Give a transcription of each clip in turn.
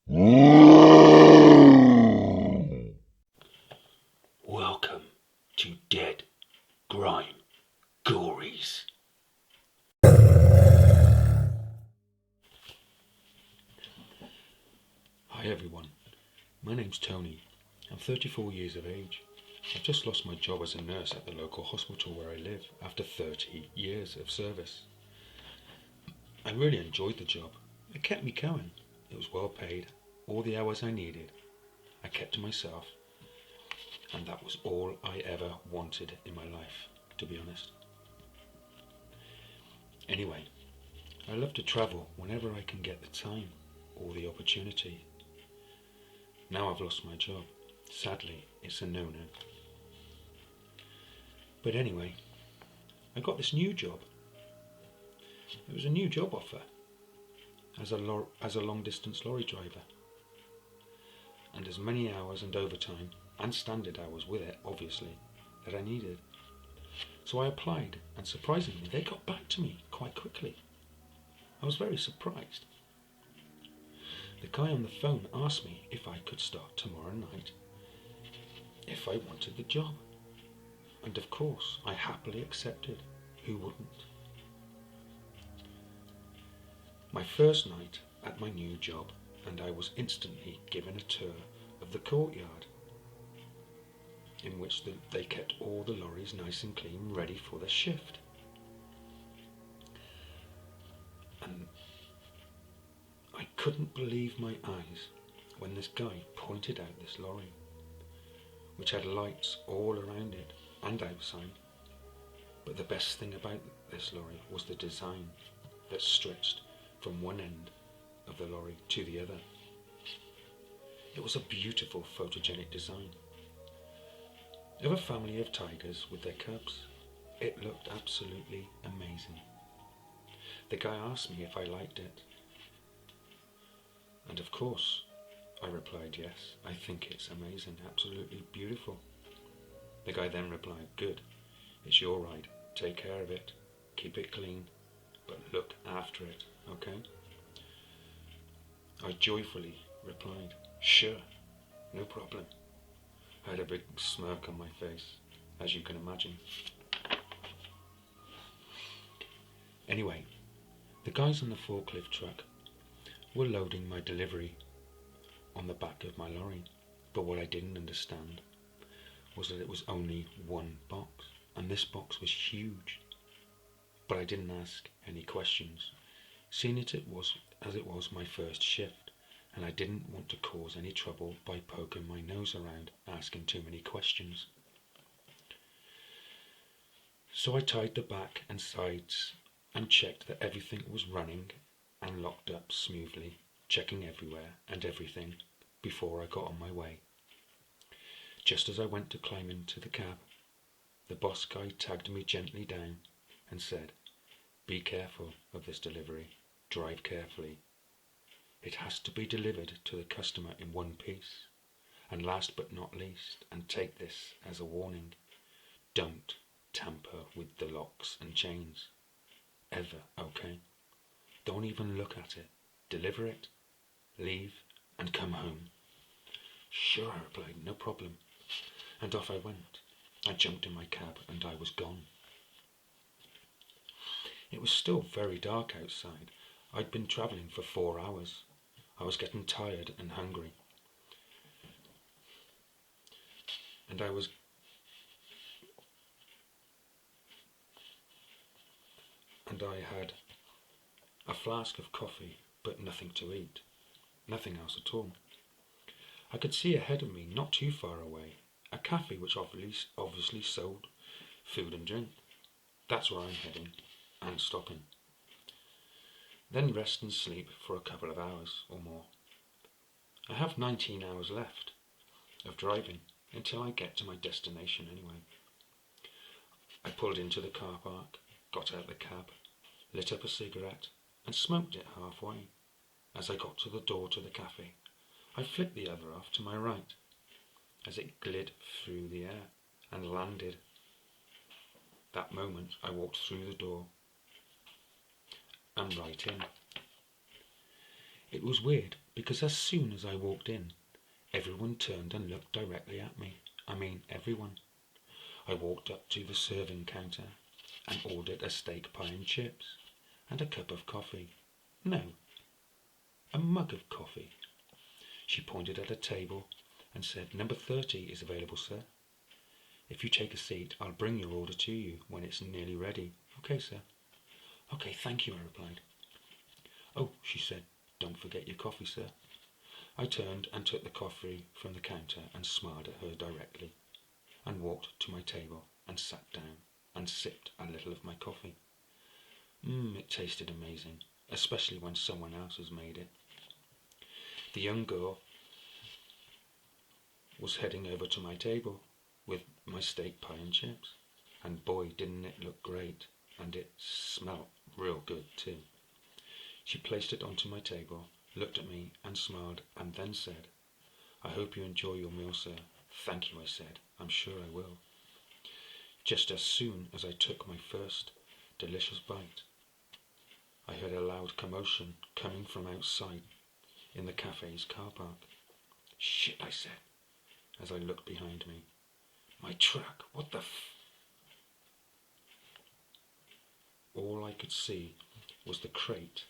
Welcome to Dead Grime Gorys. Hi everyone, my name's Tony. I'm 34 years of age. I've just lost my job as a nurse at the local hospital where I live after 30 years of service. I really enjoyed the job. It kept me going. It was well paid, all the hours I needed. I kept to myself, and that was all I ever wanted in my life, to be honest. Anyway, I love to travel whenever I can get the time or the opportunity. Now I've lost my job. Sadly, it's a no-no. But anyway, I got this new job. It was a new job offer as a long-distance lorry driver, and as many hours and overtime and standard hours with it, obviously, that I needed. So I applied, and surprisingly, they got back to me quite quickly. I was very surprised. The guy on the phone asked me if I could start tomorrow night, if I wanted the job. And of course, I happily accepted. Who wouldn't? My first night at my new job, and I was instantly given a tour of the courtyard, in which they kept all the lorries nice and clean, ready for their shift. And I couldn't believe my eyes when this guy pointed out this lorry, which had lights all around it and outside. But the best thing about this lorry was the design that stretched from one end of the lorry to the other. It was a beautiful photogenic design of a family of tigers with their cubs. It looked absolutely amazing. The guy asked me if I liked it, and of course I replied yes, I think it's amazing, absolutely beautiful. The guy then replied, good, it's your ride, take care of it, keep it clean, but look after it, okay? I joyfully replied, sure, no problem. I had a big smirk on my face, as you can imagine. Anyway, the guys on the forklift truck were loading my delivery on the back of my lorry, but what I didn't understand was that it was only one box, and this box was huge. But I didn't ask any questions, seeing it was my first shift, and I didn't want to cause any trouble by poking my nose around, asking too many questions. So I tied the back and sides and checked that everything was running and locked up smoothly, checking everywhere and everything before I got on my way. Just as I went to climb into the cab, the boss guy tagged me gently down and said, be careful of this delivery, drive carefully. It has to be delivered to the customer in one piece. And last but not least, and take this as a warning, don't tamper with the locks and chains. Ever, okay? Don't even look at it. Deliver it, leave, and come home. Sure, I replied, no problem. And off I went. I jumped in my cab and I was gone. It was still very dark outside. I'd been travelling for 4 hours. I was getting tired and hungry. And I had a flask of coffee, but nothing to eat. Nothing else at all. I could see ahead of me, not too far away, a cafe which obviously sold food and drink. That's where I'm heading and stopping. Then rest and sleep for a couple of hours or more. I have 19 hours left of driving until I get to my destination anyway. I pulled into the car park, got out the cab, lit up a cigarette and smoked it halfway. As I got to the door to the cafe, I flicked the other off to my right as it glid through the air and landed. That moment I walked through the door and right in. It was weird because as soon as I walked in, everyone turned and looked directly at me. I mean, everyone. I walked up to the serving counter and ordered a steak pie and chips and a cup of coffee. No, a mug of coffee. She pointed at a table and said, "Number 30 is available, sir. If you take a seat, I'll bring your order to you when it's nearly ready." "Okay, sir." "Okay, thank you," I replied. "Oh," she said, "don't forget your coffee, sir." I turned and took the coffee from the counter and smiled at her directly, and walked to my table and sat down and sipped a little of my coffee. It tasted amazing, especially when someone else has made it. The young girl was heading over to my table with my steak pie and chips, and boy, didn't it look great, and it smelled real good too. She placed it onto my table, looked at me and smiled, and then said, "I hope you enjoy your meal, sir." "Thank you," I said. "I'm sure I will." Just as soon as I took my first delicious bite, I heard a loud commotion coming from outside in the cafe's car park. "Shit," I said, as I looked behind me. "My truck, what the All I could see was the crate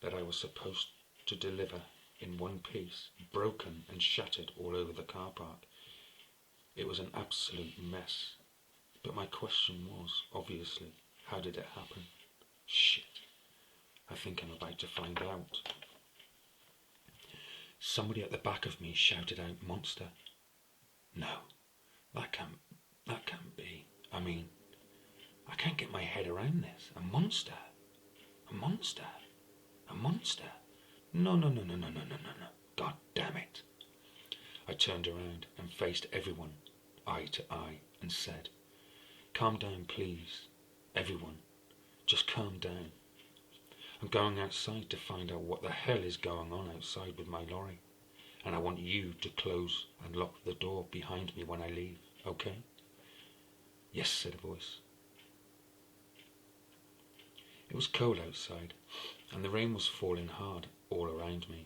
that I was supposed to deliver in one piece, broken and shattered all over the car park. It was an absolute mess. But my question was, obviously, how did it happen? Shit. I think I'm about to find out. Somebody at the back of me shouted out, "Monster." No, that can't be. I mean, I can't get my head around this. A monster. A monster. A monster. No. God damn it. I turned around and faced everyone, eye to eye, and said, "Calm down, please. Everyone, just calm down. I'm going outside to find out what the hell is going on outside with my lorry, and I want you to close and lock the door behind me when I leave, okay?" "Yes," said a voice. It was cold outside, and the rain was falling hard all around me,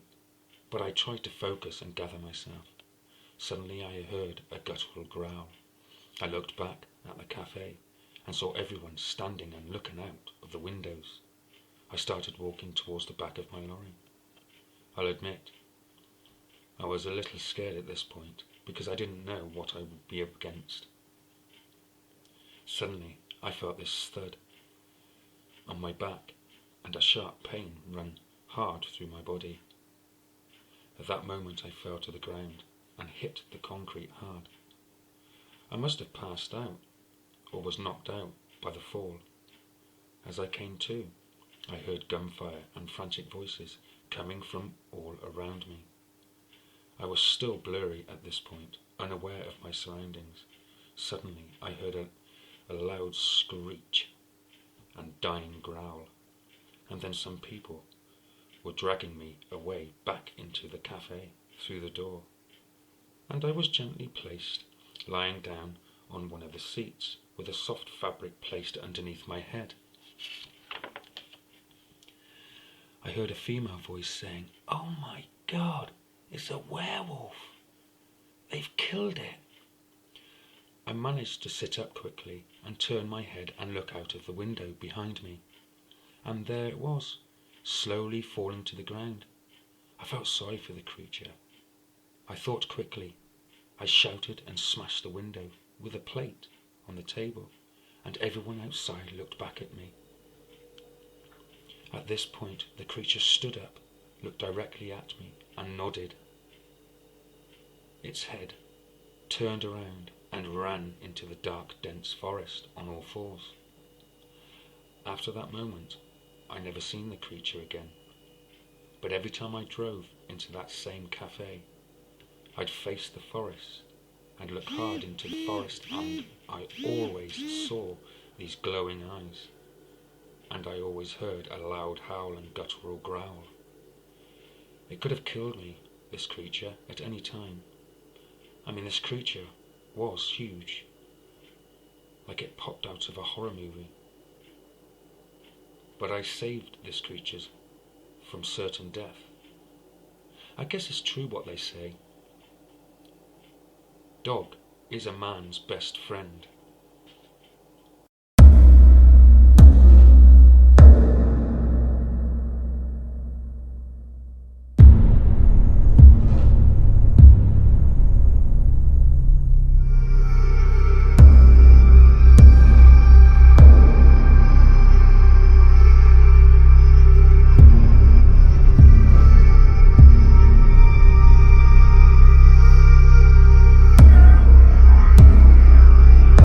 but I tried to focus and gather myself. Suddenly I heard a guttural growl. I looked back at the cafe and saw everyone standing and looking out of the windows. I started walking towards the back of my lorry. I'll admit, I was a little scared at this point because I didn't know what I would be up against. Suddenly I felt this thud on my back and a sharp pain run hard through my body. At that moment I fell to the ground and hit the concrete hard. I must have passed out or was knocked out by the fall. As I came to, I heard gunfire and frantic voices coming from all around me. I was still blurry at this point, unaware of my surroundings. Suddenly I heard a loud screech and dying growl, and then some people were dragging me away back into the cafe through the door, and I was gently placed, lying down on one of the seats with a soft fabric placed underneath my head. I heard a female voice saying, "Oh my God, it's a werewolf. They've killed it." I managed to sit up quickly and turn my head and look out of the window behind me, and there it was, slowly falling to the ground. I felt sorry for the creature. I thought quickly. I shouted and smashed the window with a plate on the table, and everyone outside looked back at me. At this point, the creature stood up, looked directly at me, and nodded. Its head turned around and ran into the dark, dense forest on all fours. After that moment, I never seen the creature again. But every time I drove into that same cafe, I'd face the forest and look hard into the forest, and I always saw these glowing eyes, and I always heard a loud howl and guttural growl. It could have killed me, this creature, at any time. I mean, this creature was huge, like it popped out of a horror movie. But I saved this creature from certain death. I guess it's true what they say. Dog is a man's best friend.